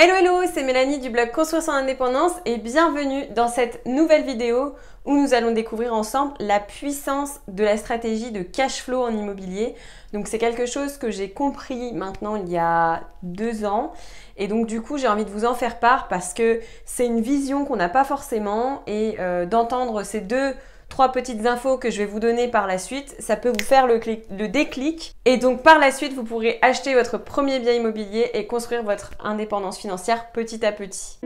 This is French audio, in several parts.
Hello hello, c'est Mélanie du blog Construire son indépendance et bienvenue dans cette nouvelle vidéo où nous allons découvrir ensemble la puissance de la stratégie de cash flow en immobilier. Donc c'est quelque chose que j'ai compris maintenant il y a 2 ans et donc du coup j'ai envie de vous en faire part parce que c'est une vision qu'on n'a pas forcément et d'entendre ces 3 petites infos que je vais vous donner par la suite, ça peut vous faire le déclic. Et donc par la suite, vous pourrez acheter votre premier bien immobilier et construire votre indépendance financière petit à petit.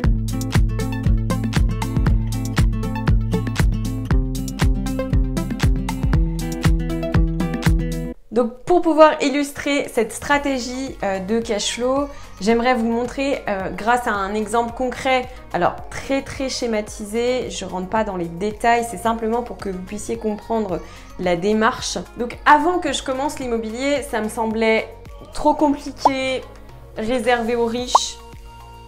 Donc pour pouvoir illustrer cette stratégie de cash flow, j'aimerais vous montrer grâce à un exemple concret, alors très schématisé, je ne rentre pas dans les détails, c'est simplement pour que vous puissiez comprendre la démarche. Donc avant que je commence l'immobilier, ça me semblait trop compliqué, réservé aux riches,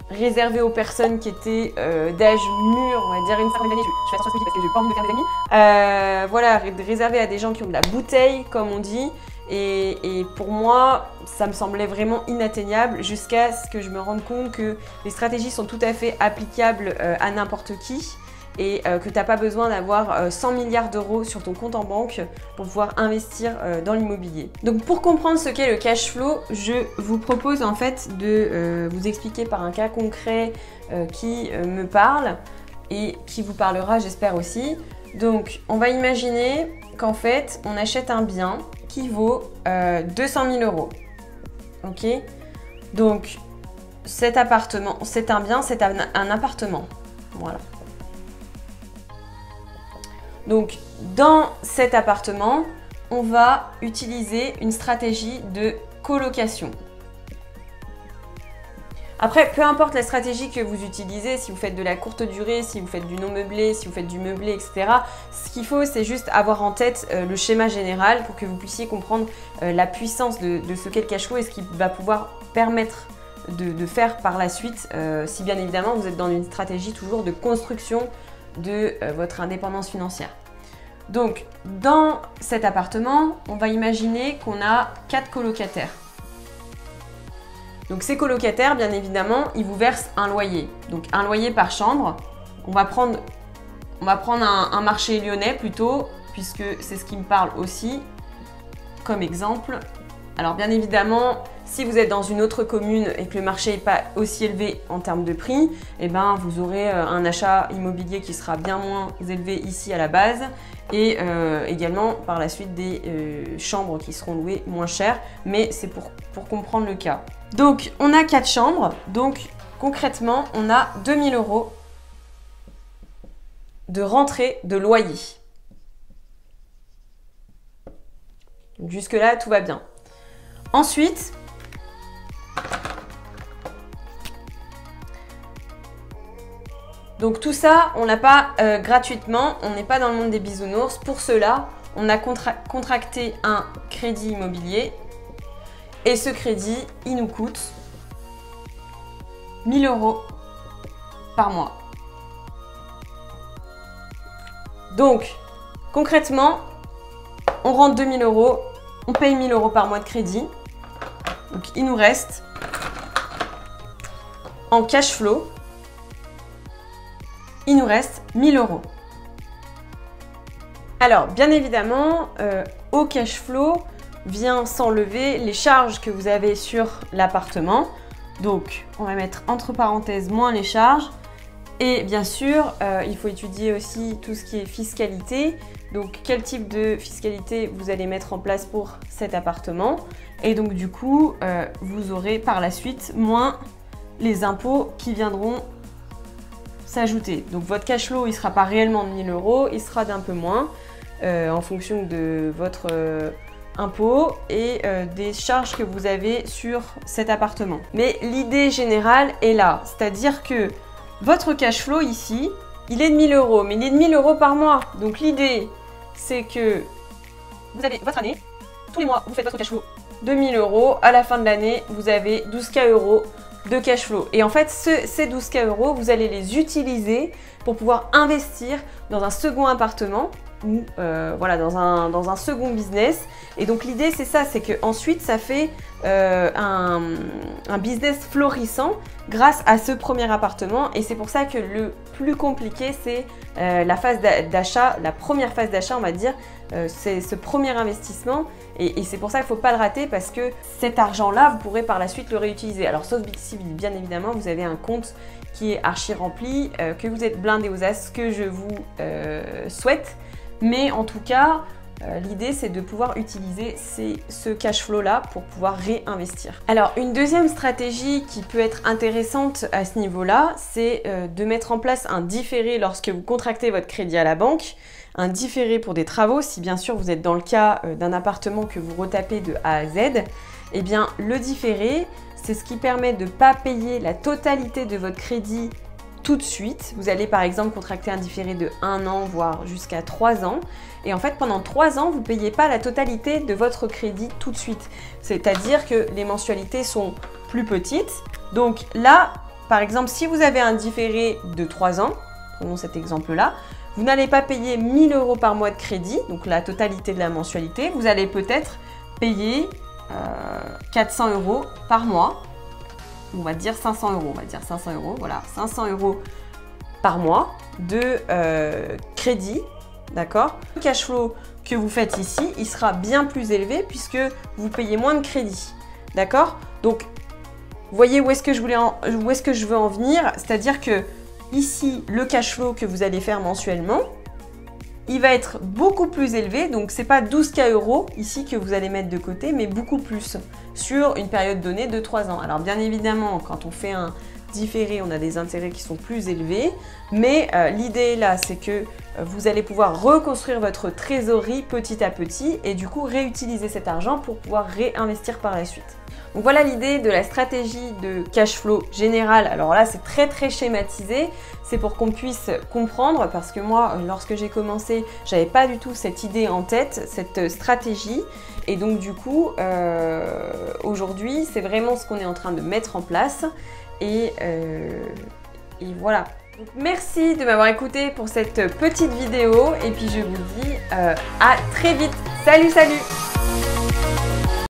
réservé aux personnes qui étaient d'âge mûr, on va dire une certaine année, je fais attention à ce que je dis parce que j'ai pas envie de faire des amis. Voilà, réservé à des gens qui ont de la bouteille, comme on dit. Et pour moi, ça me semblait vraiment inatteignable jusqu'à ce que je me rende compte que les stratégies sont tout à fait applicables à n'importe qui et que tu n'as pas besoin d'avoir 100 milliards d'euros sur ton compte en banque pour pouvoir investir dans l'immobilier. Donc pour comprendre ce qu'est le cash flow, je vous propose en fait de vous expliquer par un cas concret qui me parle et qui vous parlera, j'espère aussi. Donc on va imaginer qu'en fait on achète un bien qui vaut 200 000 euros. Ok? Donc cet appartement, c'est un bien, c'est un appartement. Voilà. Donc dans cet appartement, on va utiliser une stratégie de colocation. Après, peu importe la stratégie que vous utilisez, si vous faites de la courte durée, si vous faites du non meublé, si vous faites du meublé, etc. Ce qu'il faut, c'est juste avoir en tête le schéma général pour que vous puissiez comprendre la puissance de ce qu'est le cash flow et ce qu'il va pouvoir permettre de faire par la suite, si bien évidemment vous êtes dans une stratégie toujours de construction de votre indépendance financière. Donc, dans cet appartement, on va imaginer qu'on a 4 colocataires. Donc ces colocataires, bien évidemment, ils vous versent un loyer. Donc un loyer par chambre. On va prendre un marché lyonnais plutôt, puisque c'est ce qui me parle aussi comme exemple. Alors bien évidemment, si vous êtes dans une autre commune et que le marché n'est pas aussi élevé en termes de prix, eh ben, vous aurez un achat immobilier qui sera bien moins élevé ici à la base et également par la suite des chambres qui seront louées moins chères, mais c'est pour comprendre le cas. Donc on a 4 chambres, donc concrètement on a 2 000 euros de rentrée de loyer. Jusque là tout va bien. Ensuite, donc tout ça, on l'a pas gratuitement, on n'est pas dans le monde des bisounours. Pour cela, on a contracté un crédit immobilier et ce crédit, il nous coûte 1 000 euros par mois. Donc, concrètement, on rentre 2 000 euros, on paye 1 000 euros par mois de crédit. Donc, il nous reste en cash flow, il nous reste 1 000 euros. Alors, bien évidemment, au cash flow vient s'enlever les charges que vous avez sur l'appartement. Donc, on va mettre entre parenthèses moins les charges. Et bien sûr, il faut étudier aussi tout ce qui est fiscalité. Donc, quel type de fiscalité vous allez mettre en place pour cet appartement. Et donc, du coup, vous aurez par la suite moins les impôts qui viendront s'ajouter. Donc, votre cash flow, il ne sera pas réellement de 1 000 euros, il sera d'un peu moins en fonction de votre impôts et des charges que vous avez sur cet appartement. Mais l'idée générale est là, c'est-à-dire que votre cash flow ici, il est de 1 000 euros, mais il est de 1 000 euros par mois. Donc l'idée, c'est que vous avez votre année, tous les mois, vous faites votre cash flow de 1 000 euros. À la fin de l'année, vous avez 12K euros de cash flow. Et en fait, ces 12K euros, vous allez les utiliser pour pouvoir investir dans un second appartement ou voilà, dans un second business. Et donc l'idée c'est ça, c'est qu'ensuite ça fait un business florissant grâce à ce premier appartement. Et c'est pour ça que le plus compliqué c'est la phase d'achat, la première phase d'achat on va dire, c'est ce premier investissement. Et c'est pour ça qu'il ne faut pas le rater parce que cet argent-là, vous pourrez par la suite le réutiliser. Alors sauf si bien évidemment vous avez un compte qui est archi rempli, que vous êtes blindé aux as, que je vous souhaite. Mais en tout cas, l'idée c'est de pouvoir utiliser ce cash flow là pour pouvoir réinvestir. Alors une deuxième stratégie qui peut être intéressante à ce niveau là, c'est de mettre en place un différé lorsque vous contractez votre crédit à la banque. Un différé pour des travaux, si bien sûr vous êtes dans le cas d'un appartement que vous retapez de A à Z, eh bien le différé, c'est ce qui permet de ne pas payer la totalité de votre crédit tout de suite. Vous allez par exemple contracter un différé de 1 an, voire jusqu'à 3 ans. Et en fait, pendant 3 ans, vous ne payez pas la totalité de votre crédit tout de suite. C'est-à-dire que les mensualités sont plus petites. Donc là, par exemple, si vous avez un différé de 3 ans, prenons cet exemple-là, vous n'allez pas payer 1 000 € par mois de crédit, donc la totalité de la mensualité. Vous allez peut-être payer 400 € par mois. On va dire 500 €, on va dire 500 €, voilà, 500 € par mois de crédit, d'accord? Le cash flow que vous faites ici, il sera bien plus élevé puisque vous payez moins de crédit, d'accord? Donc, vous voyez où est-ce que je veux en venir, c'est-à-dire que ici, le cash flow que vous allez faire mensuellement, il va être beaucoup plus élevé, donc c'est pas 12K € ici que vous allez mettre de côté, mais beaucoup plus sur une période donnée de 3 ans. Alors bien évidemment, quand on fait un différé, on a des intérêts qui sont plus élevés, mais l'idée là, c'est que vous allez pouvoir reconstruire votre trésorerie petit à petit et du coup réutiliser cet argent pour pouvoir réinvestir par la suite. Donc voilà l'idée de la stratégie de cash flow générale. Alors là, c'est très schématisé. C'est pour qu'on puisse comprendre parce que moi, lorsque j'ai commencé, j'avais pas du tout cette idée en tête, cette stratégie. Et donc du coup, aujourd'hui, c'est vraiment ce qu'on est en train de mettre en place. Et voilà. Donc, merci de m'avoir écouté pour cette petite vidéo. Et puis je vous dis à très vite. Salut!